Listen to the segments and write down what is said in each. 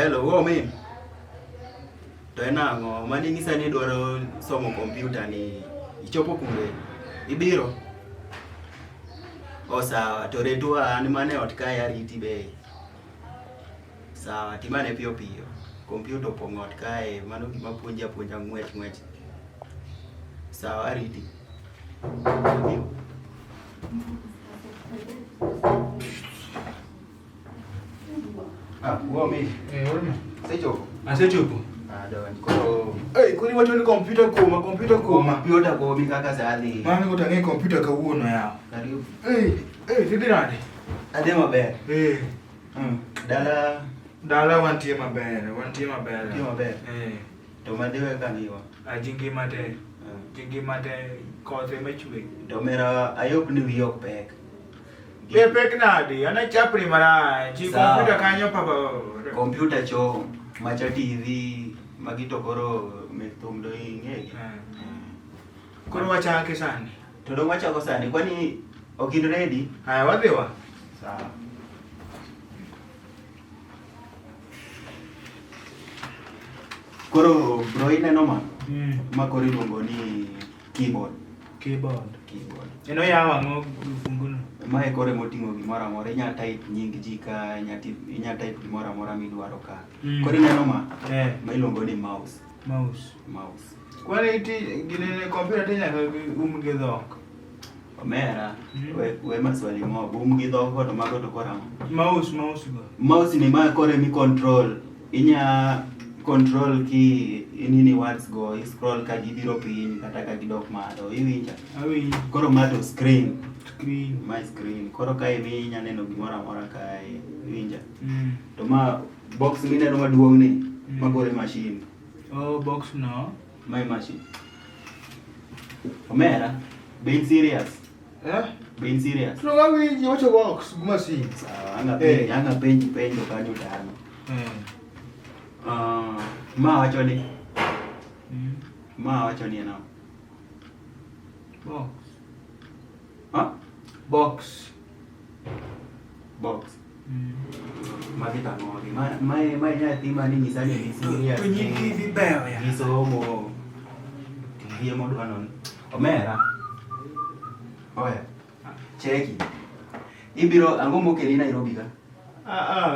Hello, wo min. To en ang'o mane nyisa ni dwaro somo kompyuta ni ichopo kure? Ibiro? O sawa, to retua an mane ot kae ariti be. Sawa, timane piyo piyo. Kompyuta opong'o ot kae, mano gima puonja ng'wech. Sawa, ariti. Wo min. Orme. Sechopo? Asechopo. Koro Kuni wacho ni kompyuta koma. kompyuta komi kaka sali. Mami kutang'e kompyuta kawuono yawa. Karibu. Tidhi nade? Adhi maber. Dala wantie maber. Ti maber. To madiwe kang'iwa. Ji ngima te koth ema chwe. To mera ayop ni wiyi ok pek. Pek nade? An achapri marach. Kompyuta kanyo papa. Kompyuta cho macha TV magi to koro mek thum do ing'egi. Koro wachake sani. To dong' wachako sani, kwani ok in ready? Haya wadhiwa. Sawa. Koro bro ineno ma? Ma koro iluongo ni keyboard. Eno yawa ang'o funguno? Mae koro emoting'o gimoro amora, inya type nying ji ka, inya type gimoro amora midwaro ka. Koro ineno ma? Ma iluongo ni mouse. Kwani gine kompyuta te nyaka gi dhok? Omera, we maswali mo, gi dhok to mago to koro ang'o? Mouse go. Mouse ni ma koro emi control. Inya control ki nini words go, i scroll ka gibiro piny kata ka gidok malo, iwinja? Awinjo. Koro ma to screen. My screen. Koro kae mi inya neno gimoro amora kae, iwinja? To ma box mineno maduong' ni, ma koro machine. Oh, box no. My machine. Omera, being serious. Being serious. No, awinji wacho box machine. Sawa, anga penjo kanyo tano. Ma wacho ni. Eno. Box. Ha? Box. Magi tang'ogi. Ma nyathi mani nyisa ni be serious. Nyigi beyo ya. Gisomo. TV modwa non. Omera. Oya. Cheki. Ibiro ang'o mokeli Nairobi ka?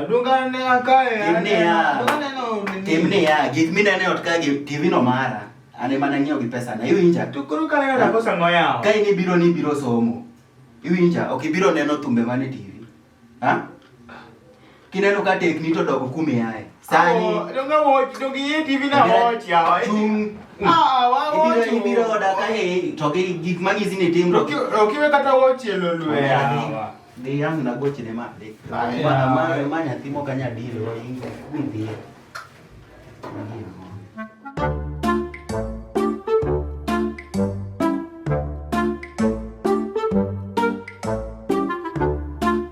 Dunga ne akae. Timne ya. Gik minene ot ka TV no mara. Ane mana ng'iewo gi pesa na. Iwinja? To koro kane ng'ata kosa ng'oyawo. Ka ibiro somo. Iwinja? Ok ibiro neno thumbe mane TV. Ha? Kineno ka tekni to dogo kumiaye. Sani. Donga ye TV na watch yawa. Ibiro oda ka to gik magisi ni timro. Okiwe kata watch lolwe yawa. Di yang na gochi ne ma de. Ma nyathi moko anya dilo. Ingi.